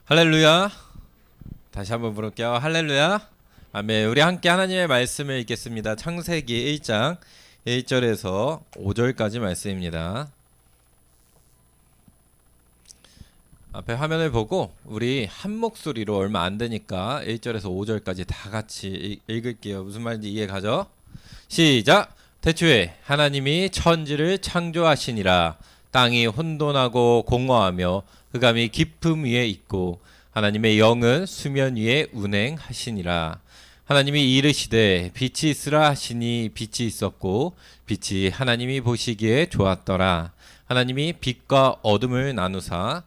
할렐루야. 다시 한번 부를게요. 할렐루야. 아멘. 우리 함께 하나님의 말씀을 읽겠습니다. 창세기 1장 1절에서 5절까지 말씀입니다. 앞에 화면을 보고 우리 한 목소리로 얼마 안 되니까 1절에서 5절까지 다 같이 읽을게요. 무슨 말인지 이해 가죠? 시작. 태초에 하나님이 천지를 창조하시니라. 땅이 혼돈하고 공허하며 흑암이 깊음 위에 있고 하나님의 영은 수면 위에 운행하시니라. 하나님이 이르시되 빛이 있으라 하시니 빛이 있었고 빛이 하나님이 보시기에 좋았더라. 하나님이 빛과 어둠을 나누사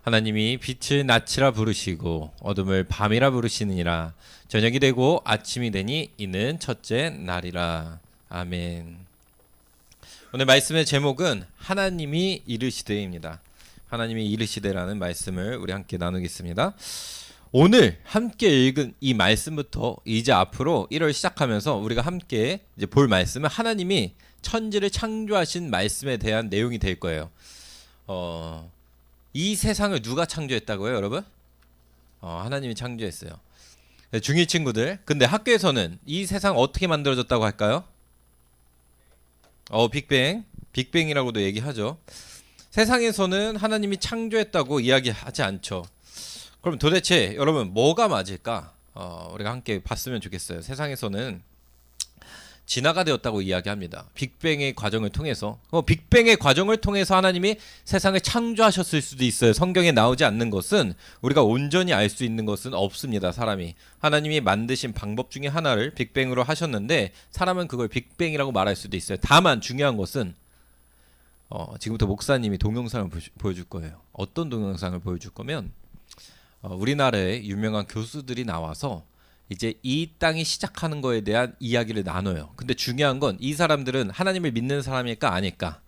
하나님이 빛을 낮이라 부르시고 어둠을 밤이라 부르시느니라. 저녁이 되고 아침이 되니 이는 첫째 날이라. 아멘. 오늘 말씀의 제목은 하나님이 이르시되입니다. 하나님이 이르시되라는 말씀을 우리 함께 나누겠습니다. 오늘 함께 읽은 이 말씀부터 이제 앞으로 1월 시작하면서 우리가 함께 이제 볼 말씀은 하나님이 천지를 창조하신 말씀에 대한 내용이 될 거예요. 이 세상을 누가 창조했다고요, 여러분? 하나님이 창조했어요. 중1 친구들, 근데 학교에서는 이 세상 어떻게 만들어졌다고 할까요? 빅뱅이라고도 얘기하죠. 세상에서는 하나님이 창조했다고 이야기하지 않죠. 그럼 도대체 여러분 뭐가 맞을까? 우리가 함께 봤으면 좋겠어요. 세상에서는 진화가 되었다고 이야기합니다. 빅뱅의 과정을 통해서 빅뱅의 과정을 통해서 하나님이 세상을 창조하셨을 수도 있어요. 성경에 나오지 않는 것은 우리가 온전히 알 수 있는 것은 없습니다. 사람이 하나님이 만드신 방법 중에 하나를 빅뱅으로 하셨는데 사람은 그걸 빅뱅이라고 말할 수도 있어요. 다만 중요한 것은 지금부터 목사님이 동영상을 보여줄 거예요. 어떤 동영상을 보여줄 거면 우리나라의 유명한 교수들이 나와서 이제 이 땅이 시작하는 거에 대한 이야기를 나눠요. 근데 중요한 건 이 사람들은 하나님을 믿는 사람일까 아닐까?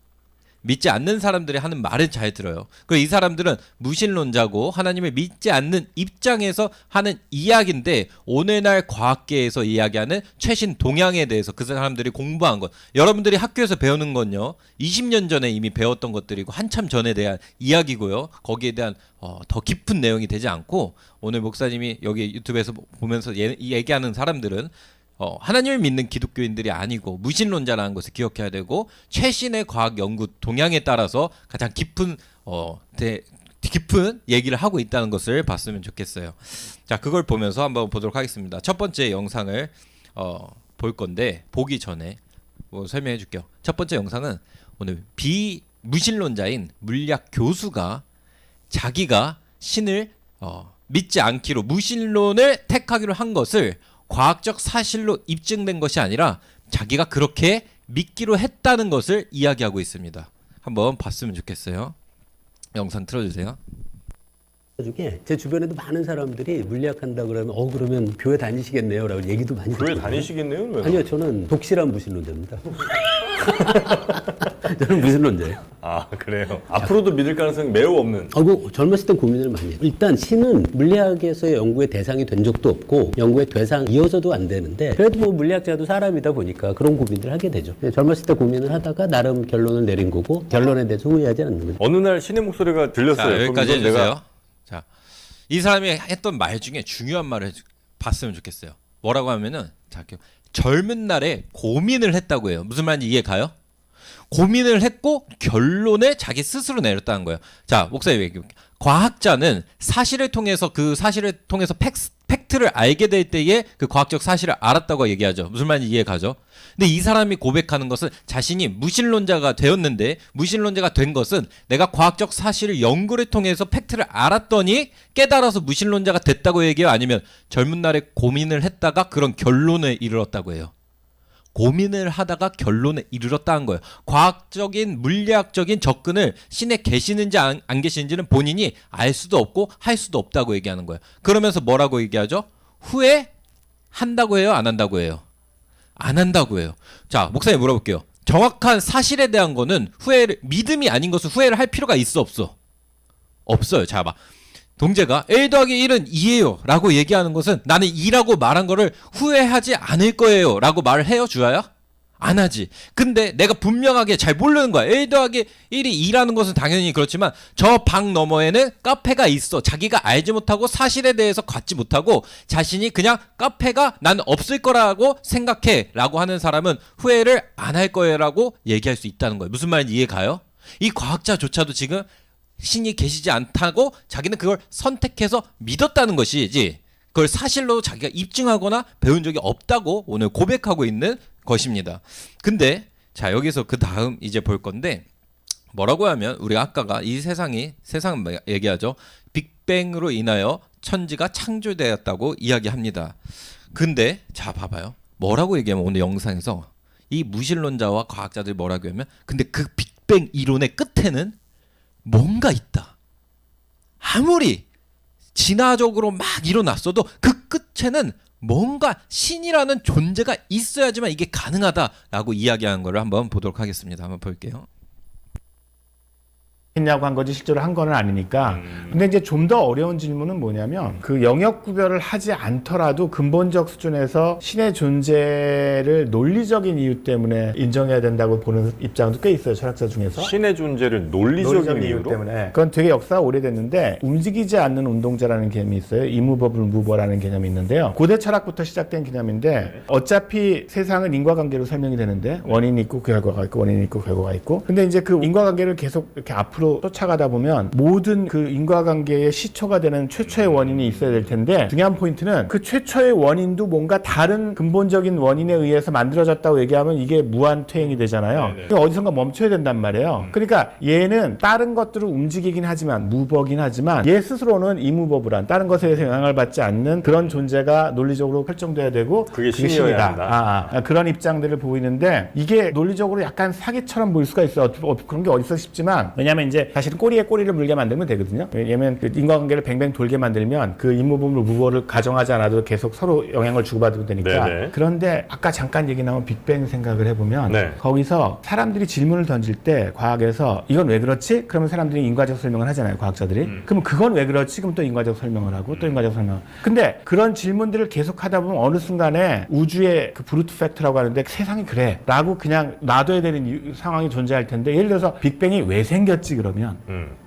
믿지 않는 사람들이 하는 말을 잘 들어요. 그리고 이 사람들은 무신론자고 하나님을 믿지 않는 입장에서 하는 이야기인데 오늘날 과학계에서 이야기하는 최신 동향에 대해서 그 사람들이 공부한 것. 여러분들이 학교에서 배우는 건요. 20년 전에 이미 배웠던 것들이고 한참 전에 대한 이야기고요. 거기에 대한 더 깊은 내용이 되지 않고 오늘 목사님이 여기 유튜브에서 보면서 얘기하는 사람들은 하나님을 믿는 기독교인들이 아니고 무신론자라는 것을 기억해야 되고 최신의 과학 연구 동향에 따라서 가장 깊은 얘기를 하고 있다는 것을 봤으면 좋겠어요. 자, 그걸 보면서 한번 보도록 하겠습니다. 첫 번째 영상을 볼 건데 보기 전에 설명해 줄게요. 첫 번째 영상은 오늘 비무신론자인 물리학 교수가 자기가 신을 믿지 않기로 무신론을 택하기로 한 것을 과학적 사실로 입증된 것이 아니라 자기가 그렇게 믿기로 했다는 것을 이야기하고 있습니다. 한번 봤으면 좋겠어요. 영상 틀어주세요. 중에 제 주변에도 많은 사람들이 물리학한다 그러면 그러면 교회 다니시겠네요라고 얘기도 많이 교회 듣거든요. 다니시겠네요? 왜? 아니요, 저는 독실한 무신론자입니다. 저는 무신론자예요. 아, 그래요. 앞으로도 믿을 가능성이 매우 없는. 젊었을 때 고민을 많이 해요. 일단 신은 물리학에서의 연구의 대상이 된 적도 없고 연구의 대상 이어서도 안 되는데 그래도 뭐 물리학자도 사람이다 보니까 그런 고민들을 하게 되죠. 젊었을 때 고민을 하다가 나름 결론을 내린 거고 결론에 대해서 후회하지 않는 거죠. 어느 날 신의 목소리가 들렸어요. 자, 여기까지 해주세요. 자, 이 사람이 했던 말 중에 중요한 말을 봤으면 좋겠어요. 뭐라고 하면은 젊은 날에 고민을 했다고 해요. 무슨 말인지 이해 가요? 고민을 했고 결론을 자기 스스로 내렸다는 거예요. 자, 목사님 얘기해. 과학자는 사실을 통해서 팩트를 알게 될 때에 그 과학적 사실을 알았다고 얘기하죠. 무슨 말인지 이해 가죠? 근데 이 사람이 고백하는 것은 자신이 무신론자가 되었는데 무신론자가 된 것은 내가 과학적 사실을 연구를 통해서 팩트를 알았더니 깨달아서 무신론자가 됐다고 얘기해요? 아니면 젊은 날에 고민을 했다가 그런 결론에 이르렀다고 해요? 고민을 하다가 결론에 이르렀다는 거예요. 과학적인 물리학적인 접근을 신에 계시는지 안 계시는지는 본인이 알 수도 없고 할 수도 없다고 얘기하는 거예요. 그러면서 뭐라고 얘기하죠? 후회한다고 해요? 안 한다고 해요? 안 한다고 해요. 자, 목사님 물어볼게요. 정확한 사실에 대한 거는 믿음이 아닌 것은 후회를 할 필요가 있어 없어? 없어요. 자, 봐. 동재가 1 더하기 1은 2예요 라고 얘기하는 것은 나는 2라고 말한 거를 후회하지 않을 거예요 라고 말을 해요? 주아야? 안 하지. 근데 내가 분명하게 잘 모르는 거야. 1 더하기 1이 2라는 것은 당연히 그렇지만 저 방 너머에는 카페가 있어. 자기가 알지 못하고 사실에 대해서 갖지 못하고 자신이 그냥 카페가 난 없을 거라고 생각해 라고 하는 사람은 후회를 안 할 거라고 얘기할 수 있다는 거예요. 무슨 말인지 이해 가요? 이 과학자조차도 지금 신이 계시지 않다고 자기는 그걸 선택해서 믿었다는 것이지 그걸 사실로 자기가 입증하거나 배운 적이 없다고 오늘 고백하고 있는 것입니다. 근데 자 여기서 그 다음 이제 볼 건데 뭐라고 하면 우리가 아까가 이 세상 얘기하죠. 빅뱅으로 인하여 천지가 창조되었다고 이야기합니다. 근데 자 봐봐요. 뭐라고 얘기하면 오늘 영상에서 이 무신론자와 과학자들이 뭐라고 하면 근데 그 빅뱅 이론의 끝에는 뭔가 있다. 아무리 진화적으로 막 일어났어도 그 끝에는 뭔가 신이라는 존재가 있어야지만 이게 가능하다라고 이야기하는 거를 한번 보도록 하겠습니다. 한번 볼게요. 했냐고 한 거지 실제로 한 건 아니니까. 근데 이제 좀 더 어려운 질문은 뭐냐면 그 영역 구별을 하지 않더라도 근본적 수준에서 신의 존재를 논리적인 이유 때문에 인정해야 된다고 보는 입장도 꽤 있어요. 철학자 중에서. 신의 존재를 논리적인 이유 이유로? 때문에. 그건 되게 역사가 오래됐는데 움직이지 않는 운동자라는 개념이 있어요. immovable mover라는 개념이 있는데요. 고대 철학부터 시작된 개념인데 어차피 세상은 인과관계로 설명이 되는데 원인이 있고 결과가 있고 원인이 있고 결과가 있고 근데 이제 그 인과관계를 계속 이렇게 앞으로 쫓아가다 보면 모든 그 인과관계의 시초가 되는 최초의 원인이 있어야 될 텐데 중요한 포인트는 그 최초의 원인도 뭔가 다른 근본적인 원인에 의해서 만들어졌다고 얘기하면 이게 무한퇴행이 되잖아요. 그러니까 어디선가 멈춰야 된단 말이에요. 그러니까 얘는 다른 것들을 움직이긴 하지만 무버긴 하지만 얘 스스로는 이무버블한 다른 것에 의해서 영향을 받지 않는 그런 존재가 논리적으로 설정돼야 되고 그게 신이어야 한다. 그런 입장들을 보이는데 이게 논리적으로 약간 사기처럼 보일 수가 있어요. 그런 게 어딨어 싶지만 왜냐하면 이제 사실은 꼬리에 꼬리를 물게 만들면 되거든요. 왜냐면 그 인과관계를 뱅뱅 돌게 만들면 그 임무범을 무버를 가정하지 않아도 계속 서로 영향을 주고받으면 되니까. 네네. 그런데 아까 잠깐 얘기 나온 빅뱅 생각을 해보면 네. 거기서 사람들이 질문을 던질 때 과학에서 이건 왜 그렇지? 그러면 사람들이 인과적 설명을 하잖아요. 과학자들이. 그럼 그건 왜 그렇지? 그럼 또 인과적 설명을 하고 또 인과적 설명. 근데 그런 질문들을 계속 하다 보면 어느 순간에 우주의 그 브루트 팩트라고 하는데 세상이 그래 라고 그냥 놔둬야 되는 상황이 존재할 텐데 예를 들어서 빅뱅이 왜 생겼지 그러면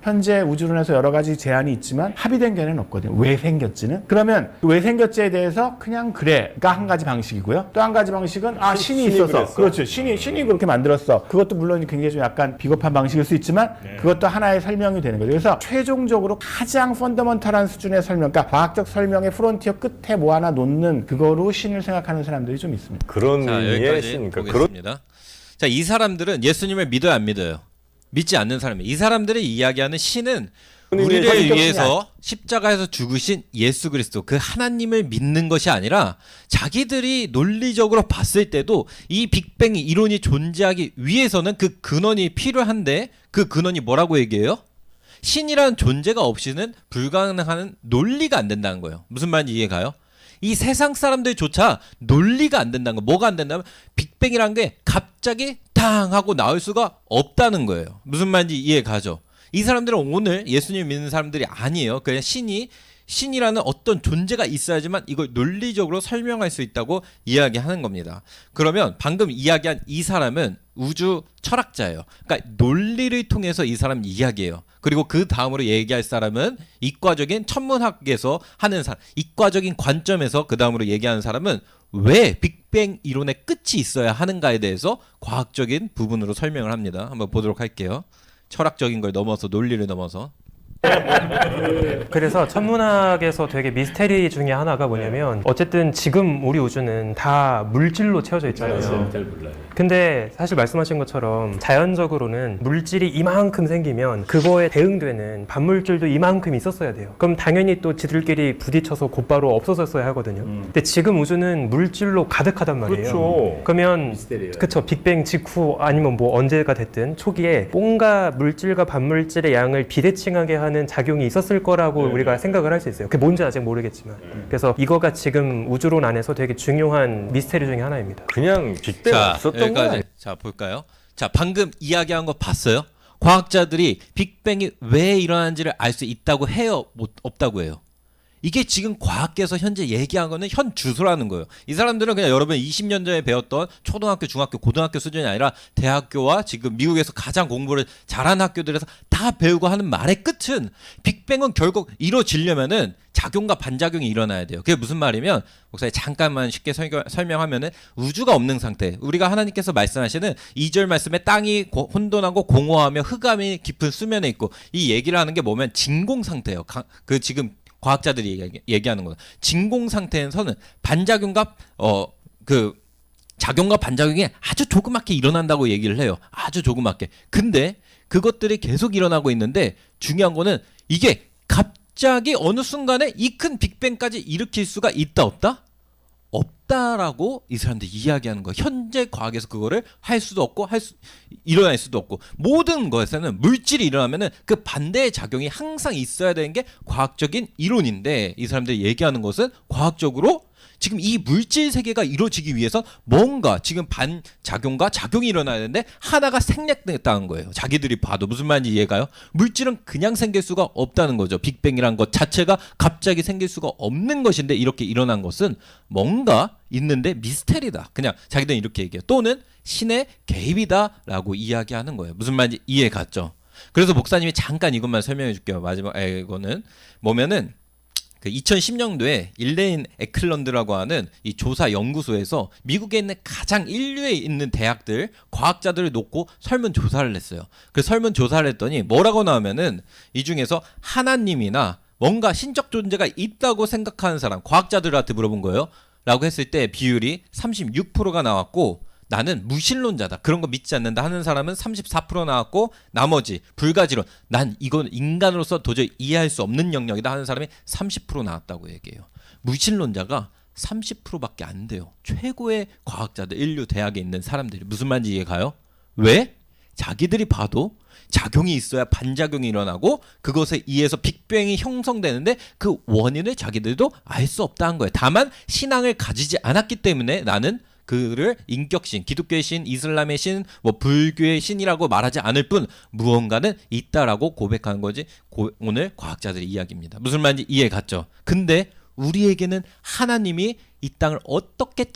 현재 우주론에서 여러 가지 제안이 있지만 합의된 견해는 없거든요. 왜 생겼지는? 그러면 왜 생겼지에 대해서 그냥 그래가 한 가지 방식이고요. 또 한 가지 방식은 신이 있어서 그랬어. 그렇죠. 신이 그렇게 만들었어. 그것도 물론 굉장히 좀 약간 비겁한 방식일 수 있지만 그것도 하나의 설명이 되는 거죠. 그래서 최종적으로 가장 펀더먼탈한 수준의 설명, 그러니까 과학적 설명의 프론티어 끝에 뭐 하나 놓는 그거로 신을 생각하는 사람들이 좀 있습니다. 그런 자 의미의 여기까지 신. 그러니까 그런 보겠습니다. 자 이 사람들은 예수님을 믿어요 안 믿어요? 믿지 않는 사람이에요. 이 사람들이 이야기하는 신은 우리를 선택적 위해서 십자가에서 죽으신 예수 그리스도 그 하나님을 믿는 것이 아니라 자기들이 논리적으로 봤을 때도 이 빅뱅 이론이 존재하기 위해서는 그 근원이 필요한데 그 근원이 뭐라고 얘기해요? 신이라는 존재가 없이는 불가능한 논리가 안 된다는 거예요. 무슨 말인지 이해가요? 이 세상 사람들조차 논리가 안 된다는 거. 뭐가 안 된다면 빅뱅이라는 게 갑자기 탕 하고 나올 수가 없다는 거예요. 무슨 말인지 이해가죠? 이 사람들은 오늘 예수님 믿는 사람들이 아니에요. 그냥 신이라는 어떤 존재가 있어야지만 이걸 논리적으로 설명할 수 있다고 이야기하는 겁니다. 그러면 방금 이야기한 이 사람은 우주 철학자예요. 그러니까 논리를 통해서 이 사람 이야기해요. 그리고 그 다음으로 얘기할 사람은 이과적인 천문학에서 하는 사람, 이과적인 관점에서 그 다음으로 얘기하는 사람은 왜 빅뱅 이론의 끝이 있어야 하는가에 대해서 과학적인 부분으로 설명을 합니다. 한번 보도록 할게요. 철학적인 걸 넘어서 논리를 넘어서. 그래서 천문학에서 되게 미스테리 중에 하나가 뭐냐면 어쨌든 지금 우리 우주는 다 물질로 채워져 있잖아요. 잘 몰라요. 근데 사실 말씀하신 것처럼 자연적으로는 물질이 이만큼 생기면 그거에 대응되는 반물질도 이만큼 있었어야 돼요. 그럼 당연히 또 지들끼리 부딪혀서 곧바로 없어졌어야 하거든요. 근데 지금 우주는 물질로 가득하단 말이에요. 그렇죠. 그러면 미스테리예요. 그쵸, 빅뱅 직후 아니면 뭐 언제가 됐든 초기에 뭔가 물질과 반물질의 양을 비대칭하게 하는 작용이 있었을 거라고 우리가 생각을 할 수 있어요. 그게 뭔지 아직 모르겠지만. 그래서 이거가 지금 우주론 안에서 되게 중요한 미스테리 중에 하나입니다. 그냥 빅뱅 자 없었던 거야. 여기까지. 자 볼까요? 자 방금 이야기한 거 봤어요? 과학자들이 빅뱅이 왜 일어나는지를 알 수 있다고 해요? 없다고 해요? 이게 지금 과학계에서 현재 얘기한 거는 현 주소라는 거예요. 이 사람들은 그냥 여러분 20년 전에 배웠던 초등학교, 중학교, 고등학교 수준이 아니라 대학교와 지금 미국에서 가장 공부를 잘하는 학교들에서 다 배우고 하는 말의 끝은 빅뱅은 결국 이루어지려면은 작용과 반작용이 일어나야 돼요. 그게 무슨 말이면 목사님 잠깐만 쉽게 설명하면은 우주가 없는 상태. 우리가 하나님께서 말씀하시는 2절 말씀에 땅이 혼돈하고 공허하며 흑암이 깊은 수면에 있고 이 얘기를 하는 게 뭐면 진공 상태예요. 그 지금 과학자들이 얘기하는 거는 진공 상태에서는 반작용과 작용과 반작용이 아주 조그맣게 일어난다고 얘기를 해요. 아주 조그맣게. 근데 그것들이 계속 일어나고 있는데 중요한 거는 이게 갑자기 어느 순간에 이 큰 빅뱅까지 일으킬 수가 있다 없다? 없다라고 이 사람들이 이야기하는 거예요. 현재 과학에서 그거를 할 수도 없고 일어날 수도 없고 모든 것에서는 물질이 일어나면은 그 반대의 작용이 항상 있어야 되는 게 과학적인 이론인데 이 사람들이 얘기하는 것은 과학적으로 지금 이 물질 세계가 이루어지기 위해서 뭔가 지금 반작용과 작용이 일어나야 되는데 하나가 생략됐다는 거예요. 자기들이 봐도 무슨 말인지 이해가요? 물질은 그냥 생길 수가 없다는 거죠. 빅뱅이란 것 자체가 갑자기 생길 수가 없는 것인데 이렇게 일어난 것은 뭔가 있는데 미스테리다. 그냥 자기들은 이렇게 얘기해요. 또는 신의 개입이다라고 이야기하는 거예요. 무슨 말인지 이해 갔죠? 그래서 목사님이 잠깐 이것만 설명해 줄게요. 마지막 이거는 뭐면은 그 2010년도에 일레인 에클런드라고 하는 이 조사 연구소에서 미국에 있는 가장 인류에 있는 대학들 과학자들을 놓고 설문 조사를 했어요. 그 설문 조사를 했더니 뭐라고 나오면은 이 중에서 하나님이나 뭔가 신적 존재가 있다고 생각하는 사람 과학자들한테 물어본 거예요. 라고 했을 때 비율이 36%가 나왔고 나는 무신론자다. 그런 거 믿지 않는다 하는 사람은 34% 나왔고 나머지 불가지론 난 이건 인간으로서 도저히 이해할 수 없는 영역이다 하는 사람이 30% 나왔다고 얘기해요. 무신론자가 30%밖에 안 돼요. 최고의 과학자들 인류 대학에 있는 사람들이 무슨 말인지 이해가요? 왜? 자기들이 봐도 작용이 있어야 반작용이 일어나고 그것에 의해서 빅뱅이 형성되는데 그 원인을 자기들도 알 수 없다는 거예요. 다만 신앙을 가지지 않았기 때문에 나는 그를 인격신, 기독교의 신, 이슬람의 신, 뭐 불교의 신이라고 말하지 않을 뿐 무언가는 있다라고 고백하는 거지 오늘 과학자들의 이야기입니다. 무슨 말인지 이해 갔죠? 근데 우리에게는 하나님이 이 땅을 어떻게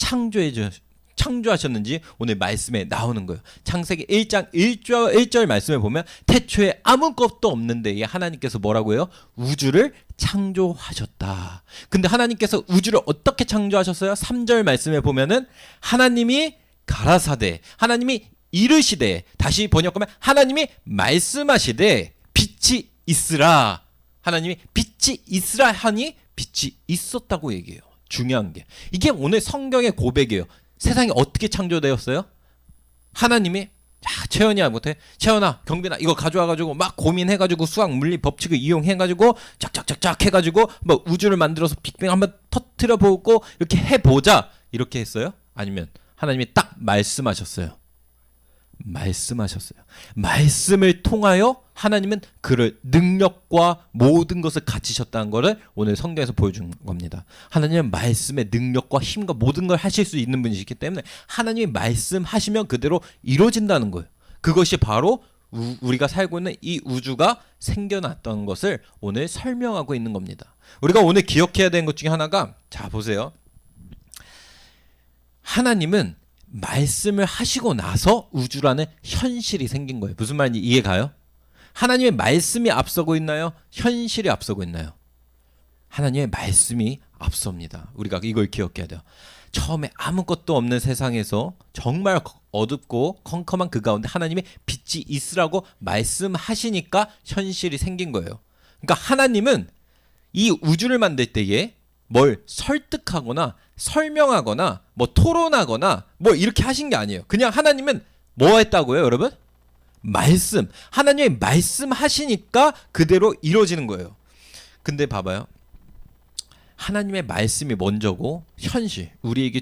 창조하셨는지 오늘 말씀에 나오는 거예요. 창세기 1장 1절 말씀에 보면 태초에 아무것도 없는데 이 하나님께서 뭐라고 해요? 우주를 창조하셨다. 근데 하나님께서 우주를 어떻게 창조하셨어요? 3절 말씀에 보면은 하나님이 가라사대 하나님이 이르시되 다시 번역하면 하나님이 말씀하시되 빛이 있으라. 하나님이 빛이 있으라 하니 빛이 있었다고 얘기해요. 중요한 게 이게 오늘 성경의 고백이에요. 세상이 어떻게 창조되었어요? 하나님이 채연이야 못해? 채연아 경빈아 이거 가져와가지고 막 고민해가지고 수학 물리 법칙을 이용해가지고 쫙쫙쫙쫙 해가지고 뭐 우주를 만들어서 빅뱅 한번 터뜨려 보고 이렇게 해보자 이렇게 했어요? 아니면 하나님이 딱 말씀하셨어요. 말씀을 통하여 하나님은 그를 능력과 모든 것을 갖추셨다는 것을 오늘 성경에서 보여준 겁니다. 하나님은 말씀의 능력과 힘과 모든 걸 하실 수 있는 분이시기 때문에 하나님이 말씀하시면 그대로 이루어진다는 거예요. 그것이 바로 우리가 살고 있는 이 우주가 생겨났던 것을 오늘 설명하고 있는 겁니다. 우리가 오늘 기억해야 되는 것 중에 하나가 자 보세요. 하나님은 말씀을 하시고 나서 우주라는 현실이 생긴 거예요. 무슨 말인지 이해가요? 하나님의 말씀이 앞서고 있나요? 현실이 앞서고 있나요? 하나님의 말씀이 앞섭니다. 우리가 이걸 기억해야 돼요. 처음에 아무것도 없는 세상에서 정말 어둡고 컴컴한 그 가운데 하나님의 빛이 있으라고 말씀하시니까 현실이 생긴 거예요. 그러니까 하나님은 이 우주를 만들 때에 뭘 설득하거나 설명하거나 뭐 토론하거나 뭐 이렇게 하신 게 아니에요. 그냥 하나님은 뭐 했다고요, 여러분? 말씀. 하나님의 말씀하시니까 그대로 이루어지는 거예요. 근데 봐봐요. 하나님의 말씀이 먼저고 현실, 우리에게